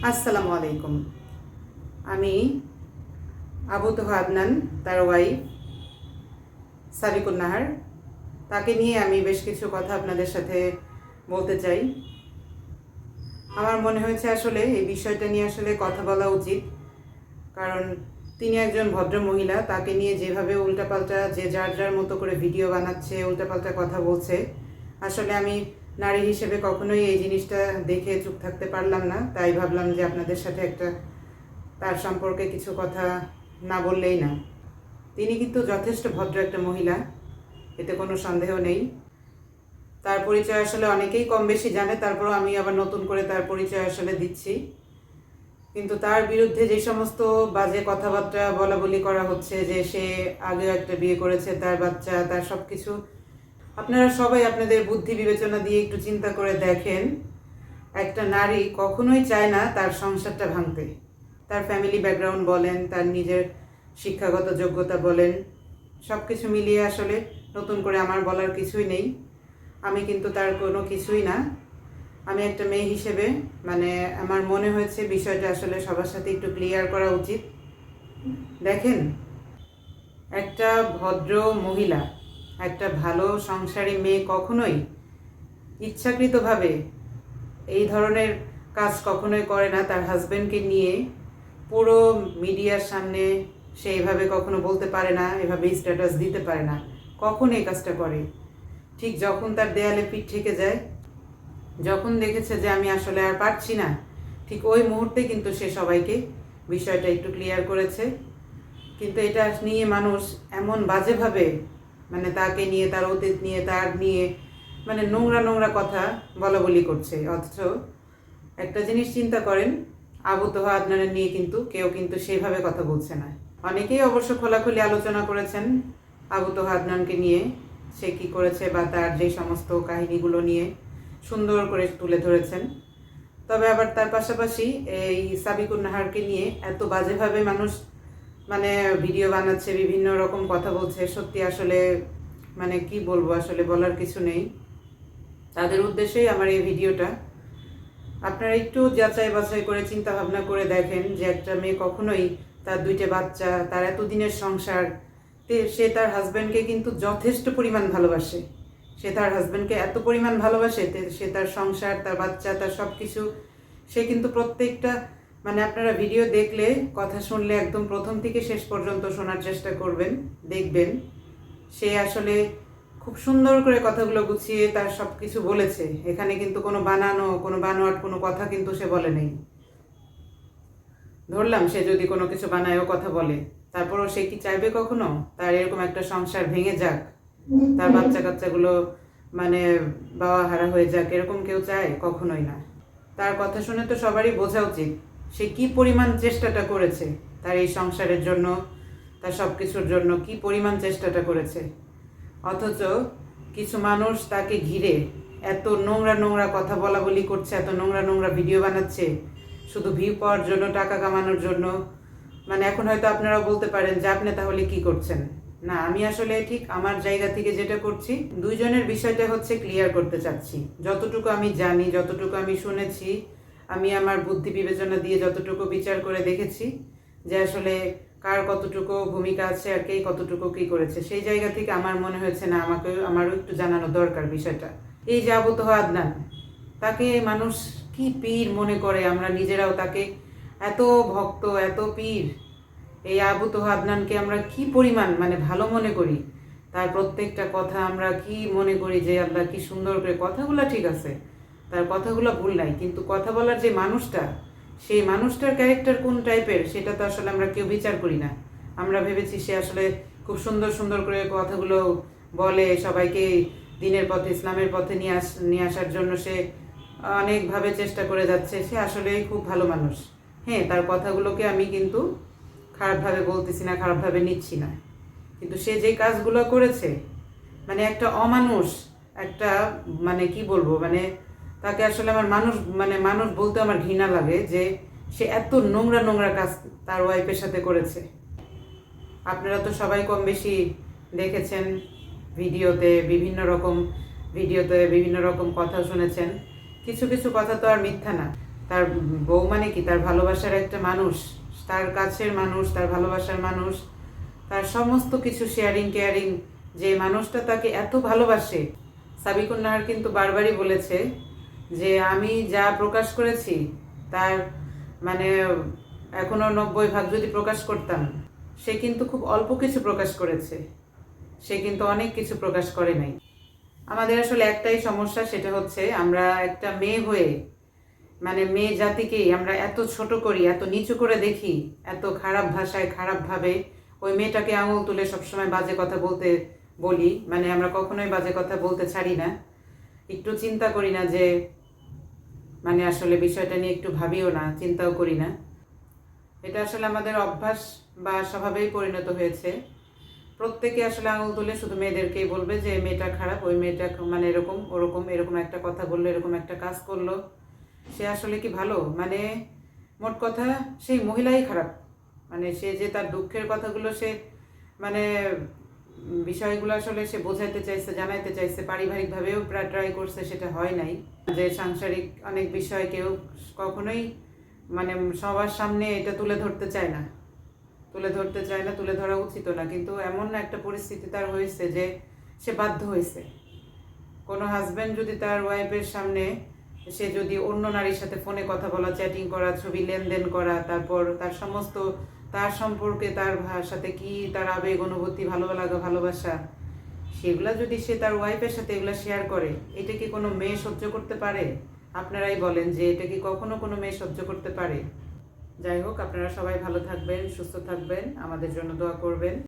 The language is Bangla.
আসসালামু আলাইকুম। আমি আবু তোহা আদনান, তার ওয়াইফ সাবিকুন নাহার। তাকে নিয়ে আমি বেশ কিছু কথা আপনাদের সাথে বলতে চাই। আমার মনে হয়েছে আসলে এই বিষয়টা নিয়ে আসলে কথা বলা উচিত, কারণ তিনি একজন ভদ্র মহিলা। তাকে নিয়ে যেভাবে উল্টাপাল্টা যে যার যার মতো করে ভিডিও বানাচ্ছে, উল্টাপাল্টা কথা বলছে, আসলে আমি নারী হিসেবে কখনোই এই জিনিসটা দেখে চুপ থাকতে পারলাম না। তাই ভাবলাম যে আপনাদের সাথে তার সম্পর্কে কিছু কথা না বললেই না। তিনি কিন্তু যথেষ্ট ভদ্র একটা মহিলা, এতে কোনো সন্দেহ নেই। তার পরিচয় আসলে অনেকেই কম বেশি জানে, তারপরও আমি আবার নতুন করে তার পরিচয় আসলে দিচ্ছি। কিন্তু তার বিরুদ্ধে যে সমস্ত বাজে কথাবার্তা বলা বলি করা হচ্ছে, যে সে আগেও একটা বিয়ে করেছে, তার বাচ্চা, তার সব কিছু, আপনারা সবাই আপনাদের বুদ্ধি বিবেচনা দিয়ে একটু চিন্তা করে দেখেন। একটা নারী কখনোই চায় না তার সংসারটা ভাঙতে। তার ফ্যামিলি ব্যাকগ্রাউন্ড বলেন, তার নিজের শিক্ষাগত যোগ্যতা বলেন, সব কিছু মিলিয়ে আসলে নতুন করে আমার বলার কিছুই নেই। আমি কিন্তু তার কোনো কিছুই না। আমি একটা মেয়ে হিসেবে আমার মনে হয়েছে বিষয়টা আসলে সবার সাথে একটু ক্লিয়ার করা উচিত। দেখেন, একটা ভদ্র মহিলা, একটা ভালো সংসারী মেয়ে কখনোই ইচ্ছাকৃতভাবে এই ধরনের কাজ কখনোই করে না। তার হাজব্যান্ডকে নিয়ে পুরো মিডিয়ার সামনে সে এভাবে কখনো বলতে পারে না, এভাবে স্ট্যাটাস দিতে পারে না। কখন এই কাজটা করে? ঠিক যখন তার দেয়ালে পিঠ ঠেকে যায়, যখন দেখেছে যে আমি আসলে আর পারছি না, ঠিক ওই মুহূর্তে কিন্তু সে সবাইকে বিষয়টা একটু ক্লিয়ার করেছে। কিন্তু এটা নিয়ে মানুষ এমন বাজেভাবে তাকে নিয়ে, তার অতীত নিয়ে, তার নিয়ে নোংরা নোংরা কথা বলা বলি করছে। অথচ একটা জিনিস চিন্তা করেন, আবু তোহা আদনানের নিয়ে কিন্তু কেউ কিন্তু সেভাবে কথা বলছে না। অনেকেই অবশ্য খোলাখুলি আলোচনা করেছেন আবু তোহা আদনানকে নিয়ে, সে কী করেছে বা তার যে সমস্ত কাহিনীগুলো নিয়ে সুন্দর করে তুলে ধরেছেন। তবে আবার তার পাশাপাশি এই সাবিকুন নাহারকে নিয়ে এত বাজেভাবে মানুষ ভিডিও বানাচ্ছে, বিভিন্ন রকম কথা বলছে, সত্যি আসলে কি বলবো, আসলে বলার কিছু নেই। তাদের উদ্দেশ্যেই আমার এই ভিডিওটা। আপনারা একটু যাচাই বাছাই করে চিন্তা ভাবনা করে দেখেন যে একটা মেয়ে কখনোই তার 2টে বাচ্চা, তার এতদিনের সংসার, সে তার হাজব্যান্ডকে কিন্তু যথেষ্ট পরিমাণ ভালোবাসে। সে তার হাজব্যান্ডকে এত পরিমাণ ভালোবাসে, সে তার সংসার, তার বাচ্চা, তার সব কিছু, সে কিন্তু প্রত্যেকটা আপনারা ভিডিও দেখলে, কথা শুনলে একদম প্রথম থেকে শেষ পর্যন্ত শোনার চেষ্টা করবেন, দেখবেন সে আসলে খুব সুন্দর করে কথাগুলো গুছিয়ে তার সব কিছু বলেছে। এখানে কিন্তু কোনো বানোয়াট কোনো কথা কিন্তু সে বলে নেই। ধরলাম সে যদি কোনো কিছু বানায়ও কথা বলে, তারপরও সে কি চাইবে কখনো তার এরকম একটা সংসার ভেঙে যাক, তার বাচ্চা কাচ্চাগুলো বাবা হারা হয়ে যাক? এরকম কেউ চায়? কখনোই না। তার কথা শুনে তো সবারই বোঝা উচিত সে কি পরিমাণ চেষ্টাটা করেছে তার এই সংসারের জন্য, তার সব কিছুর জন্য কি পরিমাণ চেষ্টাটা করেছে। অথচ কিছু মানুষ তাকে ঘিরে এত নোংরা নোংরা কথা বলা বলি করছে, এত নোংরা নোংরা ভিডিও বানাচ্ছে শুধু ভিউ পাওয়ার জন্য, টাকা কামানোর জন্য। এখন হয়তো আপনারাও বলতে পারেন যে আপনি তাহলে কি করছেন। না, আমি আসলে ঠিক আমার জায়গা থেকে যেটা করছি, দুইজনের বিষয়টা হচ্ছে ক্লিয়ার করতে চাচ্ছি। যতটুকু আমি জানি, যতটুকু আমি শুনেছি, আমি আমার বুদ্ধি বিবেচনা দিয়ে যতটুকু বিচার করে দেখেছি যে আসলে কার কতটুকু ভূমিকা আছে আর কে কতটুকু কী করেছে, সেই জায়গা থেকে আমার মনে হয়েছে না, আমারও একটু জানানো দরকার বিষয়টা। এই যে আবু তোহা আদনান, তাকে মানুষ কি পীর মনে করে, আমরা নিজেরাও তাকে এত ভক্ত, এত পীর। এই আবু তোহা আদনানকে আমরা কি পরিমাণ ভালো মনে করি, তার প্রত্যেকটা কথা আমরা কি মনে করি যে আল্লাহ কি সুন্দর করে কথাগুলো, ঠিক আছে তার কথাগুলো ভুল নাই, কিন্তু কথা বলার যে মানুষটা, সেই মানুষটার ক্যারেক্টার কোন টাইপের সেটা তো আসলে আমরা কেউ বিচার করি না। আমরা ভেবেছি সে আসলে খুব সুন্দর সুন্দর করে কথাগুলো বলে, সবাইকে দিনের পথে, ইসলামের পথে নিয়ে আসার জন্য সে অনেকভাবে চেষ্টা করে যাচ্ছে। সে আসলেই খুব ভালো মানুষ। হ্যাঁ, তার কথাগুলোকে আমি কিন্তু খারাপভাবে বলতেছি না, খারাপভাবে নিচ্ছি না, কিন্তু সে যে কাজগুলো করেছে, একটা অমানুষ, একটা কি বলবো, তাকে আসলে আমার মানুষ বলতে আমার ঘৃণা লাগে যে সে এত নোংরা নোংরা কাজ তার ওয়াইফের সাথে করেছে। আপনারা তো সবাই কম বেশি দেখেছেন বিভিন্ন রকম ভিডিওতে বিভিন্ন রকম কথা শুনেছেন। কিছু কিছু কথা তো আর মিথ্যা না। তার বউ মানে কি তার ভালোবাসার একটা মানুষ, তার কাছের মানুষ, তার ভালোবাসার মানুষ, তার সমস্ত কিছু শেয়ারিং কেয়ারিং, যে মানুষটা তাকে এত ভালোবাসে। সাবিকুন নাহার কিন্তু বারবারই বলেছে যে আমি যা প্রকাশ করেছি তার মানে এখনো 90% যদি প্রকাশ করতাম, সে কিন্তু খুব অল্প কিছু প্রকাশ করেছে, সে কিন্তু অনেক কিছু প্রকাশ করে নাই। আমাদের আসলে একটাই সমস্যা, সেটা হচ্ছে আমরা একটা মেয়ে হয়ে মানে মেয়ে জাতিকেই আমরা এত ছোট করি, এত নিচু করে দেখি, এত খারাপ ভাষায় খারাপভাবে ওই মেয়েটাকে আঙুল তুলে সবসময় বাজে কথা বলতে বলি। মানে আমরা কখনোই বাজে কথা বলতে ছাড়ি না, একটু চিন্তা করি না যে মানে আসলে বিষয়টা নিয়ে একটু ভাবিও না, চিন্তাও করি না। এটা আসলে আমাদের অভ্যাস বা স্বভাবেই পরিণত হয়েছে। প্রত্যেকে আসলে আঙুল তুলে শুধু মেয়েদেরকেই বলবে যে মেয়েটা খারাপ, ওই মেয়েটা মানে এরকম ওরকম, এরকম একটা কথা বললো, এরকম একটা কাজ করলো, সে আসলে কি ভালো? মানে মোট কথা সেই মহিলাই খারাপ। মানে সে যে তার দুঃখের কথাগুলো সে মানে বিষয়গুলো আসলে সে বোঝাইতে চাইছে, জানাইতে চাইছে, পারিবারিকভাবেও প্রায় ট্রাই করছে, সেটা হয় নাই। যে সাংসারিক অনেক বিষয় কেউ কখনোই মানে সবার সামনে এটা তুলে ধরতে চায় না, তুলে ধরা উচিত না, কিন্তু এমন একটা পরিস্থিতি তার হয়েছে যে সে বাধ্য হয়েছে। কোনো হাজব্যান্ড যদি তার ওয়াইফের সামনে সে যদি অন্য নারীর সাথে ফোনে কথা বলা, চ্যাটিং করা, ছবি লেনদেন করা, তারপর তার সমস্ত তার সম্পর্কে তার সাথে কি তার আবেগ অনুভূতি, ভালো লাগা, ভালোবাসা, সেগুলা যদি সে তার ওয়াইফের সাথে এগুলা শেয়ার করে, এটা কি কোনো মেয়ে সহ্য করতে পারে? আপনারাই বলেন যে এটা কি কখনো কোনো মেয়ে সহ্য করতে পারে? যাই হোক, আপনারা সবাই ভালো থাকবেন, সুস্থ থাকবেন, আমাদের জন্য দোয়া করবেন।